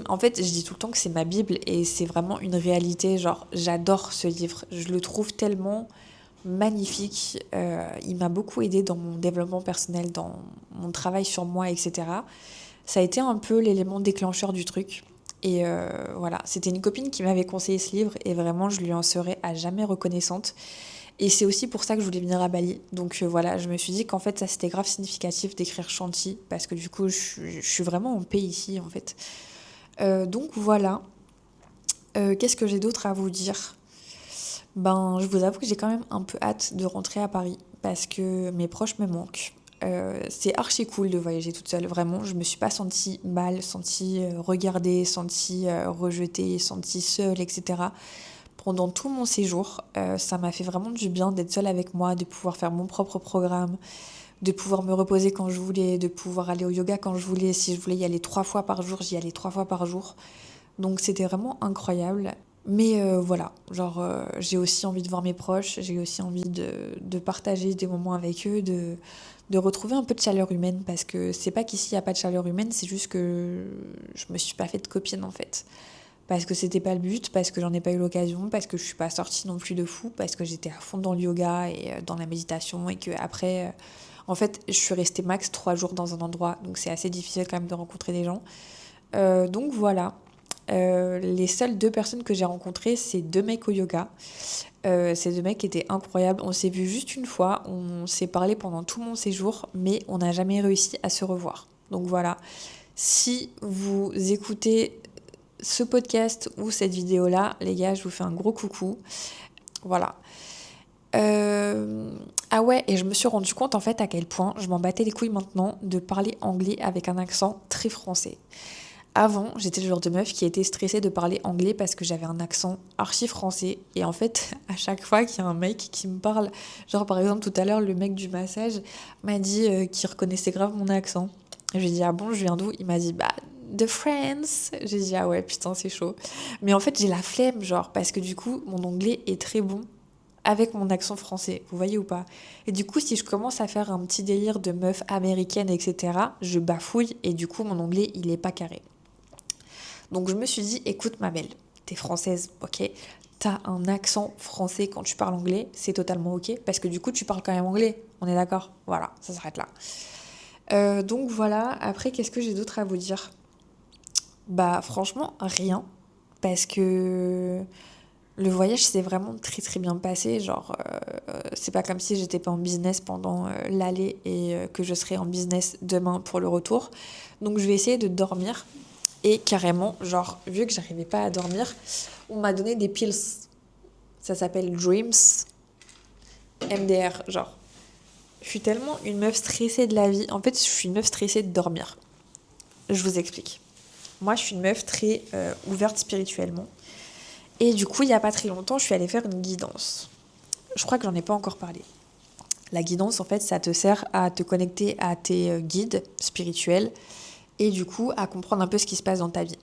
En fait, je dis tout le temps que c'est ma Bible, et c'est vraiment une réalité. Genre, j'adore ce livre. Je le trouve tellement magnifique. Il m'a beaucoup aidé dans mon développement personnel, dans mon travail sur moi, etc. Ça a été un peu l'élément déclencheur du truc. Et voilà, c'était une copine qui m'avait conseillé ce livre et vraiment je lui en serai à jamais reconnaissante. Et c'est aussi pour ça que je voulais venir à Bali. Donc voilà, je me suis dit qu'en fait ça c'était grave significatif d'écrire Chanti parce que du coup je suis vraiment en paix ici en fait. Donc voilà. Qu'est-ce que j'ai d'autre à vous dire? Ben, je vous avoue que j'ai quand même un peu hâte de rentrer à Paris parce que mes proches me manquent. C'est archi cool de voyager toute seule, vraiment. Je me suis pas sentie mal, sentie regardée, sentie rejetée, sentie seule, etc. Pendant tout mon séjour, ça m'a fait vraiment du bien d'être seule avec moi, de pouvoir faire mon propre programme, de pouvoir me reposer quand je voulais, de pouvoir aller au yoga quand je voulais. Si je voulais y aller 3 fois par jour, j'y allais 3 fois par jour. Donc c'était vraiment incroyable. Mais voilà, genre j'ai aussi envie de voir mes proches, j'ai aussi envie de partager des moments avec eux, de retrouver un peu de chaleur humaine, parce que c'est pas qu'ici il n'y a pas de chaleur humaine, c'est juste que je me suis pas fait de copine en fait. Parce que c'était pas le but, parce que j'en ai pas eu l'occasion, parce que je suis pas sortie non plus de fou, parce que j'étais à fond dans le yoga et dans la méditation, et que après, en fait, je suis restée max 3 jours dans un endroit, donc c'est assez difficile quand même de rencontrer des gens. Donc voilà. Les seules 2 personnes que j'ai rencontrées, c'est 2 mecs au yoga. Ces 2 mecs étaient incroyables. On s'est vu juste une fois, on s'est parlé pendant tout mon séjour, mais on n'a jamais réussi à se revoir. Donc voilà. Si vous écoutez ce podcast ou cette vidéo-là, les gars, je vous fais un gros coucou. Voilà. Ah ouais, et je me suis rendu compte en fait à quel point je m'en battais les couilles maintenant de parler anglais avec un accent très français. Avant, j'étais le genre de meuf qui était stressée de parler anglais parce que j'avais un accent archi français. Et en fait, à chaque fois qu'il y a un mec qui me parle, genre par exemple tout à l'heure, le mec du massage m'a dit qu'il reconnaissait grave mon accent. Je lui ai dit, ah bon, je viens d'où? Il m'a dit, bah, de France. J'ai dit, ah ouais, putain, c'est chaud. Mais en fait, j'ai la flemme, genre, parce que du coup, mon anglais est très bon avec mon accent français, vous voyez ou pas? Et du coup, si je commence à faire un petit délire de meuf américaine, etc., je bafouille et du coup, mon anglais, il est pas carré. Donc je me suis dit, écoute ma belle, t'es française, ok, t'as un accent français quand tu parles anglais, c'est totalement ok, parce que du coup tu parles quand même anglais, on est d'accord? Voilà, ça s'arrête là. Donc voilà, après qu'est-ce que j'ai d'autre à vous dire? Bah franchement, rien, parce que le voyage s'est vraiment très très bien passé, genre c'est pas comme si j'étais pas en business pendant l'aller et que je serais en business demain pour le retour. Donc je vais essayer de dormir. Et carrément, genre, vu que j'arrivais pas à dormir, on m'a donné des pills. Ça s'appelle Dreams MDR, genre. Je suis tellement une meuf stressée de la vie. En fait, je suis une meuf stressée de dormir. Je vous explique. Moi, je suis une meuf très ouverte spirituellement. Et du coup, il y a pas très longtemps, je suis allée faire une guidance. Je crois que j'en ai pas encore parlé. La guidance, en fait, ça te sert à te connecter à tes guides spirituels et du coup à comprendre un peu ce qui se passe dans ta vie.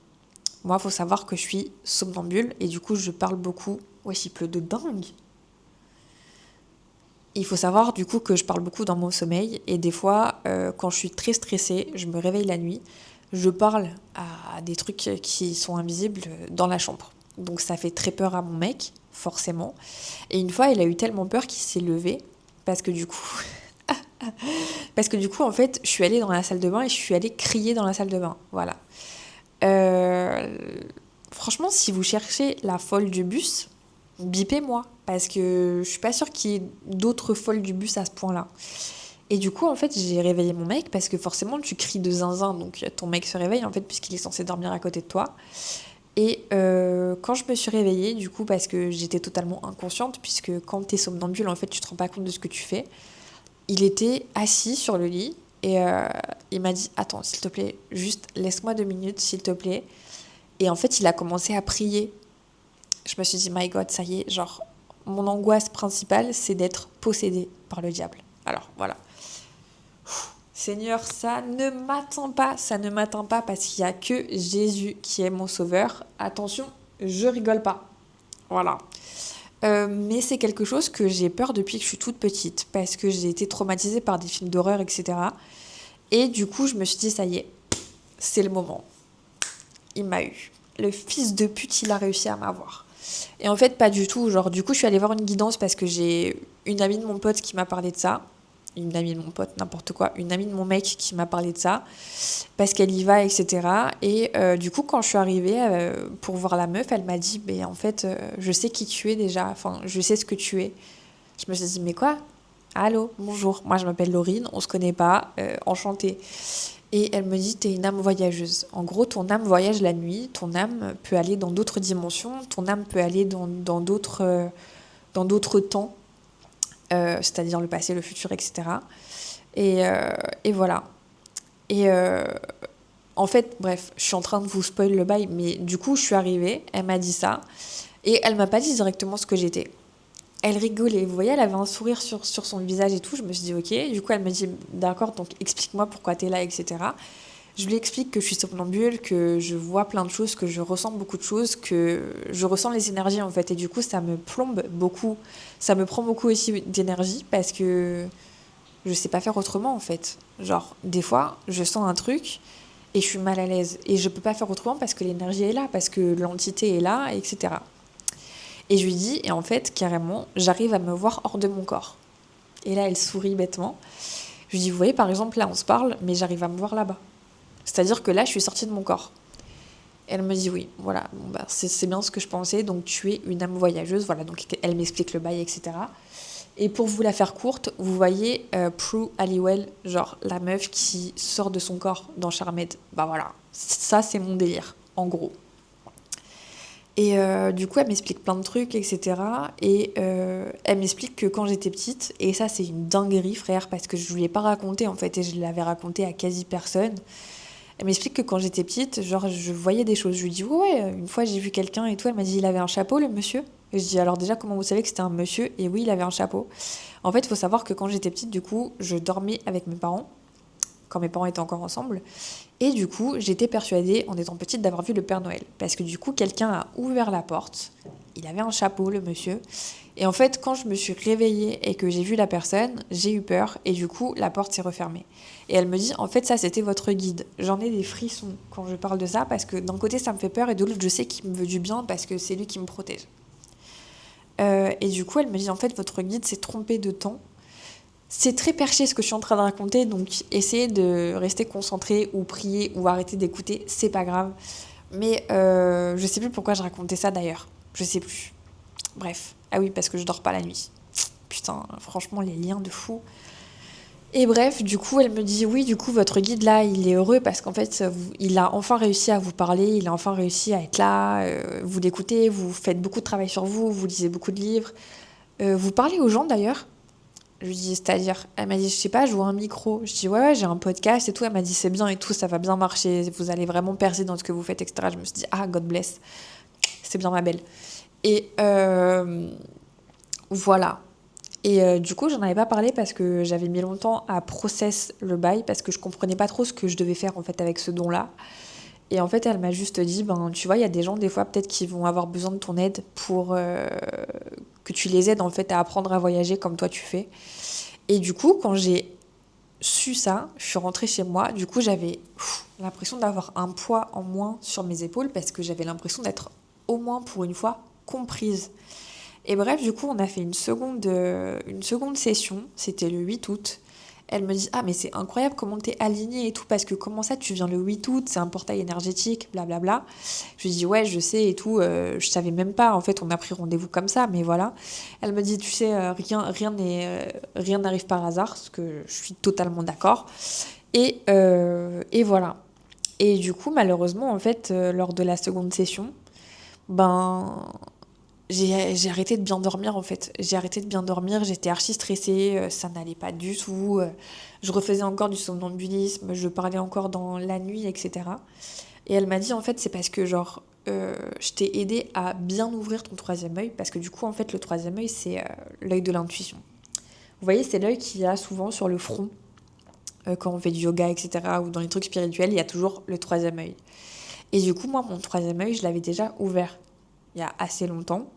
Moi, il faut savoir que je suis somnambule et du coup, je parle beaucoup. Wesh, il pleut de dingue. Il faut savoir du coup que je parle beaucoup dans mon sommeil et des fois, quand je suis très stressée, je me réveille la nuit, je parle à des trucs qui sont invisibles dans la chambre. Donc ça fait très peur à mon mec, forcément. Et une fois, il a eu tellement peur qu'il s'est levé parce que du coup, en fait, je suis allée dans la salle de bain et je suis allée crier dans la salle de bain. Voilà. Euh, Franchement, si vous cherchez la folle du bus, bipez-moi. Parce que je suis pas sûre qu'il y ait d'autres folles du bus à ce point-là. Et du coup, en fait, j'ai réveillé mon mec parce que forcément, tu cries de zinzin. Donc, ton mec se réveille, en fait, puisqu'il est censé dormir à côté de toi. Et quand je me suis réveillée, du coup, parce que j'étais totalement inconsciente, puisque quand t'es somnambule, en fait, tu te rends pas compte de ce que tu fais. Il était assis sur le lit et il m'a dit, attends, s'il te plaît, juste laisse-moi 2 minutes, s'il te plaît. Et en fait, il a commencé à prier. Je me suis dit, my God, ça y est, genre, mon angoisse principale, c'est d'être possédée par le diable. Alors, voilà. Seigneur, ça ne m'atteint pas parce qu'il n'y a que Jésus qui est mon sauveur. Attention, je rigole pas. Voilà. Mais c'est quelque chose que j'ai peur depuis que je suis toute petite parce que j'ai été traumatisée par des films d'horreur, etc. Et du coup, je me suis dit, ça y est, c'est le moment. Il m'a eu. Le fils de pute, il a réussi à m'avoir. Et en fait, pas du tout. Genre, du coup, je suis allée voir une guidance parce que j'ai une amie de mon pote qui m'a parlé de ça. Une amie de mon pote, n'importe quoi. Une amie de mon mec qui m'a parlé de ça. Parce qu'elle y va, etc. Et du coup, quand je suis arrivée pour voir la meuf, elle m'a dit, mais en fait, je sais qui tu es déjà. Enfin, je sais ce que tu es. Je me suis dit, mais quoi? Allô, bonjour. Moi, je m'appelle Laurine. On se connaît pas. Enchantée. Et elle me dit, t'es une âme voyageuse. En gros, ton âme voyage la nuit, ton âme peut aller dans d'autres dimensions, ton âme peut aller dans d'autres temps, c'est-à-dire le passé, le futur, etc. Et voilà. Et en fait, bref, je suis en train de vous spoil le bail, mais du coup, je suis arrivée, elle m'a dit ça, et elle m'a pas dit directement ce que j'étais. Elle rigolait, vous voyez, elle avait un sourire sur son visage et tout. Je me suis dit, ok. Du coup, elle me dit, d'accord, donc explique-moi pourquoi t'es là, etc. Je lui explique que je suis somnambule, que je vois plein de choses, que je ressens beaucoup de choses, que je ressens les énergies en fait. Et du coup, ça me plombe beaucoup. Ça me prend beaucoup aussi d'énergie parce que je sais pas faire autrement en fait. Genre, des fois, je sens un truc et je suis mal à l'aise. Et je peux pas faire autrement parce que l'énergie est là, parce que l'entité est là, etc. Et je lui dis, et en fait, carrément, j'arrive à me voir hors de mon corps. Et là, elle sourit bêtement. Je lui dis, vous voyez, par exemple, là, on se parle, mais j'arrive à me voir là-bas. C'est-à-dire que là, je suis sortie de mon corps. Elle me dit oui, voilà, bon, bah, c'est bien ce que je pensais, donc tu es une âme voyageuse, voilà, donc elle m'explique le bail, etc. Et pour vous la faire courte, vous voyez Prue Halliwell, genre la meuf qui sort de son corps dans Charmed. Bah voilà, ça c'est mon délire, en gros. Et du coup, elle m'explique plein de trucs, etc. Et elle m'explique que quand j'étais petite, et ça c'est une dinguerie, frère, parce que je lui ai pas raconté en fait, et je l'avais raconté à quasi personne. Elle m'explique que quand j'étais petite, genre, je voyais des choses. Je lui dis, ouais, une fois j'ai vu quelqu'un et tout. Elle m'a dit, il avait un chapeau, le monsieur. Et je dis, alors déjà, comment vous savez que c'était un monsieur? Et oui, il avait un chapeau. En fait, il faut savoir que quand j'étais petite, du coup, je dormais avec mes parents, quand mes parents étaient encore ensemble. Et du coup, j'étais persuadée, en étant petite, d'avoir vu le Père Noël. Parce que du coup, quelqu'un a ouvert la porte. Il avait un chapeau, le monsieur. Et en fait, quand je me suis réveillée et que j'ai vu la personne, j'ai eu peur. Et du coup, la porte s'est refermée. Et elle me dit, en fait, ça, c'était votre guide. J'en ai des frissons quand je parle de ça, parce que d'un côté, ça me fait peur, et de l'autre, je sais qu'il me veut du bien, parce que c'est lui qui me protège. Et du coup, elle me dit, en fait, votre guide s'est trompé de temps. C'est très perché ce que je suis en train de raconter, donc essayez de rester concentré ou prier ou arrêter d'écouter, c'est pas grave. Mais je sais plus pourquoi je racontais ça d'ailleurs. Je sais plus. Bref. Ah oui, parce que je dors pas la nuit. Putain, franchement, les liens de fou. Et bref, du coup, elle me dit oui, du coup, votre guide là, il est heureux parce qu'en fait, il a enfin réussi à vous parler, il a enfin réussi à être là, vous l'écoutez, vous faites beaucoup de travail sur vous, vous lisez beaucoup de livres. Vous parlez aux gens d'ailleurs. Je lui dis, c'est-à-dire, elle m'a dit, je sais pas, je vois un micro. Je dis, ouais, j'ai un podcast et tout. Elle m'a dit, c'est bien et tout, ça va bien marcher, vous allez vraiment percer dans ce que vous faites, etc. Je me suis dit, ah, God bless, c'est bien ma belle. Et voilà. Et du coup, j'en avais pas parlé parce que j'avais mis longtemps à process le bail, parce que je comprenais pas trop ce que je devais faire en fait avec ce don-là. Et en fait, elle m'a juste dit, ben, tu vois, il y a des gens, des fois, peut-être qui vont avoir besoin de ton aide pour que tu les aides en fait à apprendre à voyager comme toi tu fais. Et du coup, quand j'ai su ça, je suis rentrée chez moi. Du coup, j'avais l'impression d'avoir un poids en moins sur mes épaules parce que j'avais l'impression d'être au moins pour une fois comprise. Et bref, du coup, on a fait une seconde session. C'était le 8 août. Elle me dit, ah mais c'est incroyable comment t'es alignée et tout, parce que comment ça tu viens le 8 août, c'est un portail énergétique, blablabla. Je lui dis ouais je sais et tout, je savais même pas, en fait on a pris rendez-vous comme ça, mais voilà. Elle me dit tu sais, rien n'arrive par hasard, ce que je suis totalement d'accord. Et voilà. Et du coup malheureusement en fait, lors de la seconde session, ben j'ai arrêté de bien dormir en fait. J'ai arrêté de bien dormir, j'étais archi stressée, ça n'allait pas du tout. Je refaisais encore du somnambulisme, je parlais encore dans la nuit, etc. Et elle m'a dit en fait c'est parce que genre je t'ai aidé à bien ouvrir ton troisième œil, parce que du coup en fait le troisième œil c'est l'œil de l'intuition. Vous voyez, c'est l'œil qu'il y a souvent sur le front quand on fait du yoga, etc. ou dans les trucs spirituels, il y a toujours le troisième œil. Et du coup moi mon troisième œil je l'avais déjà ouvert il y a assez longtemps,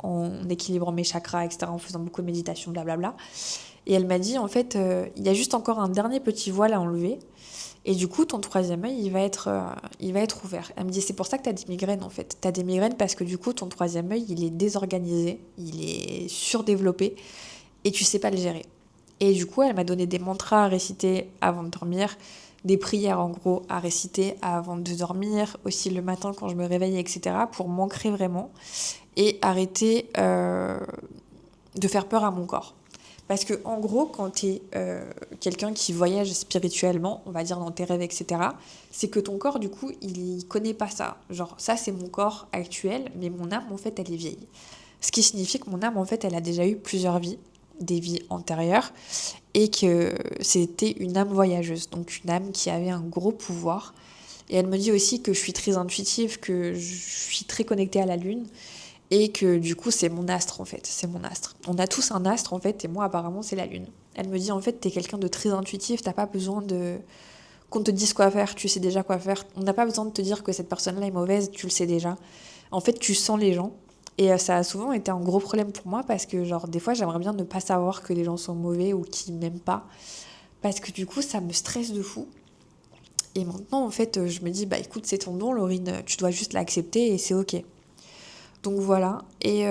en équilibrant mes chakras, etc., en faisant beaucoup de méditation, blablabla. Et elle m'a dit, en fait, il y a juste encore un dernier petit voile à enlever. Et du coup, ton troisième œil, il va être ouvert. Elle me dit, c'est pour ça que tu as des migraines, en fait. Tu as des migraines parce que du coup, ton troisième œil, il est désorganisé, il est surdéveloppé, et tu sais pas le gérer. Et du coup, elle m'a donné des mantras à réciter avant de dormir, des prières en gros à réciter avant de dormir, aussi le matin quand je me réveille, etc., pour m'ancrer vraiment et arrêter de faire peur à mon corps. Parce que en gros, quand tu es quelqu'un qui voyage spirituellement, on va dire dans tes rêves, etc., c'est que ton corps, du coup, il connaît pas ça. Genre, ça, c'est mon corps actuel, mais mon âme, en fait, elle est vieille. Ce qui signifie que mon âme, en fait, elle a déjà eu plusieurs vies, des vies antérieures, et que c'était une âme voyageuse, donc une âme qui avait un gros pouvoir. Et elle me dit aussi que je suis très intuitive, que je suis très connectée à la lune, Et que du coup, c'est mon astre en fait, c'est mon astre. On a tous un astre en fait, et moi apparemment c'est la lune. Elle me dit en fait, t'es quelqu'un de très intuitif, t'as pas besoin de qu'on te dise quoi faire, tu sais déjà quoi faire. On n'a pas besoin de te dire que cette personne-là est mauvaise, tu le sais déjà. En fait, tu sens les gens. Et ça a souvent été un gros problème pour moi parce que, genre, des fois, j'aimerais bien ne pas savoir que les gens sont mauvais ou qu'ils m'aiment pas. Parce que du coup, ça me stresse de fou. Et maintenant, en fait, je me dis, bah écoute, c'est ton don, Laurine, tu dois juste l'accepter et c'est ok. Donc voilà. Et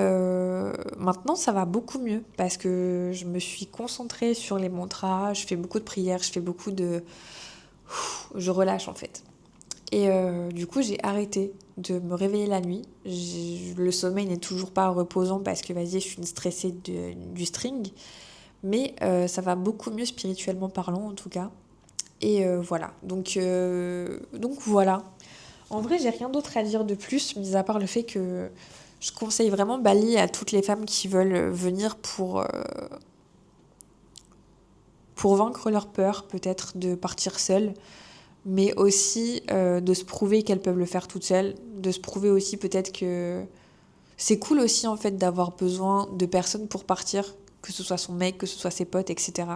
maintenant, ça va beaucoup mieux parce que je me suis concentrée sur les mantras, je fais beaucoup de prières, je fais beaucoup de. Je relâche en fait. Et du coup, j'ai arrêté de me réveiller la nuit. Le sommeil n'est toujours pas reposant parce que, vas-y, je suis une stressée du string. Mais ça va beaucoup mieux spirituellement parlant, en tout cas. Et voilà. Donc voilà. En vrai, j'ai rien d'autre à dire de plus, mis à part le fait que je conseille vraiment Bali à toutes les femmes qui veulent venir pour vaincre leur peur, peut-être de partir seules, mais aussi de se prouver qu'elles peuvent le faire toutes seules, de se prouver aussi peut-être que c'est cool aussi en fait d'avoir besoin de personnes pour partir, que ce soit son mec, que ce soit ses potes, etc.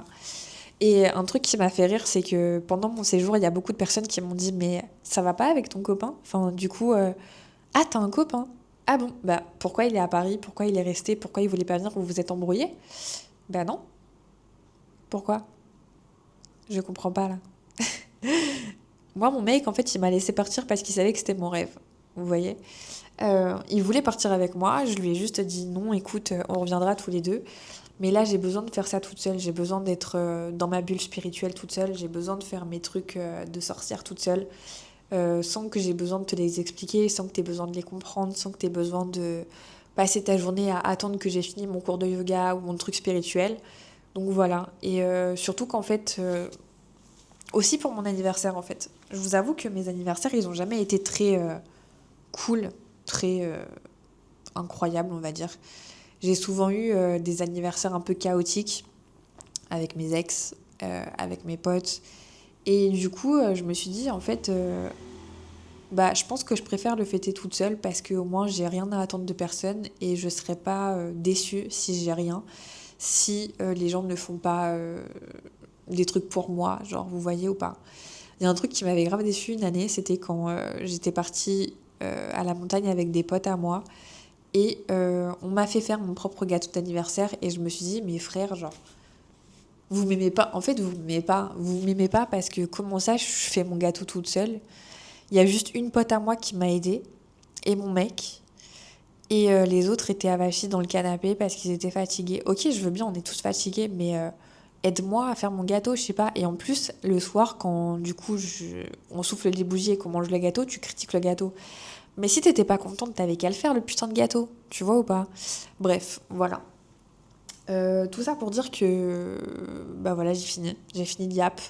Et un truc qui m'a fait rire, c'est que pendant mon séjour, il y a beaucoup de personnes qui m'ont dit mais ça va pas avec ton copain? Enfin du coup, ah t'as un copain? Ah bon, bah pourquoi il est à Paris? Pourquoi il est resté? Pourquoi il voulait pas venir? Vous vous êtes embrouillés? Bah non, pourquoi? Je comprends pas là. Moi, mon mec, en fait, il m'a laissé partir parce qu'il savait que c'était mon rêve. Vous voyez? Il voulait partir avec moi. Je lui ai juste dit non, écoute, on reviendra tous les deux. Mais là, j'ai besoin de faire ça toute seule. J'ai besoin d'être dans ma bulle spirituelle toute seule. J'ai besoin de faire mes trucs de sorcière toute seule. Sans que j'ai besoin de te les expliquer, sans que tu aies besoin de les comprendre, sans que tu aies besoin de passer ta journée à attendre que j'ai fini mon cours de yoga ou mon truc spirituel. Donc voilà. Et surtout qu'en fait, aussi pour mon anniversaire en fait. Je vous avoue que mes anniversaires, ils ont jamais été très cool, très incroyables, on va dire. J'ai souvent eu des anniversaires un peu chaotiques avec mes ex, avec mes potes. Et du coup, je me suis dit, en fait, bah, je pense que je préfère le fêter toute seule parce qu'au moins, j'ai rien à attendre de personne et je serai pas déçue si j'ai rien, si les gens ne font pas des trucs pour moi, genre, vous voyez ou pas. Il y a un truc qui m'avait grave déçu une année, c'était quand j'étais partie à la montagne avec des potes à moi et on m'a fait faire mon propre gâteau d'anniversaire et je me suis dit, mes frères, genre, vous m'aimez pas. En fait, vous m'aimez pas. Vous m'aimez pas parce que comment ça, je fais mon gâteau toute seule. Il y a juste une pote à moi qui m'a aidée et mon mec. Et les autres étaient avachis dans le canapé parce qu'ils étaient fatigués. Ok, je veux bien, on est tous fatigués, mais aide-moi à faire mon gâteau, je sais pas. Et en plus, le soir, quand du coup on souffle les bougies et qu'on mange le gâteau, tu critiques le gâteau. Mais si t'étais pas contente, t'avais qu'à le faire, le putain de gâteau. Tu vois ou pas? Bref, voilà. Tout ça pour dire que bah voilà, j'ai fini de yap,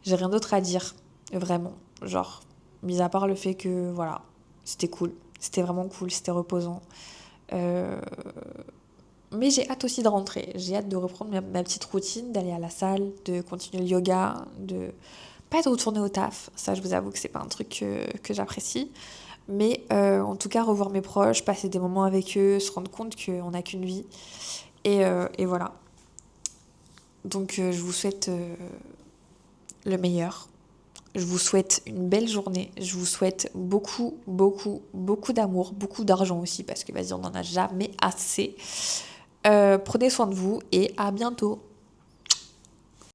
j'ai rien d'autre à dire, vraiment, genre, mis à part le fait que voilà, c'était cool, c'était vraiment cool, c'était reposant. Euh, mais j'ai hâte aussi de rentrer, j'ai hâte de reprendre ma petite routine, d'aller à la salle, de continuer le yoga, de pas de retourner au taf, ça je vous avoue que c'est pas un truc que j'apprécie, mais en tout cas revoir mes proches, passer des moments avec eux, se rendre compte qu'on n'a qu'une vie. Et voilà. Donc je vous souhaite le meilleur. Je vous souhaite une belle journée. Je vous souhaite beaucoup, beaucoup, beaucoup d'amour, beaucoup d'argent aussi, parce que vas-y, on n'en a jamais assez. Prenez soin de vous et à bientôt.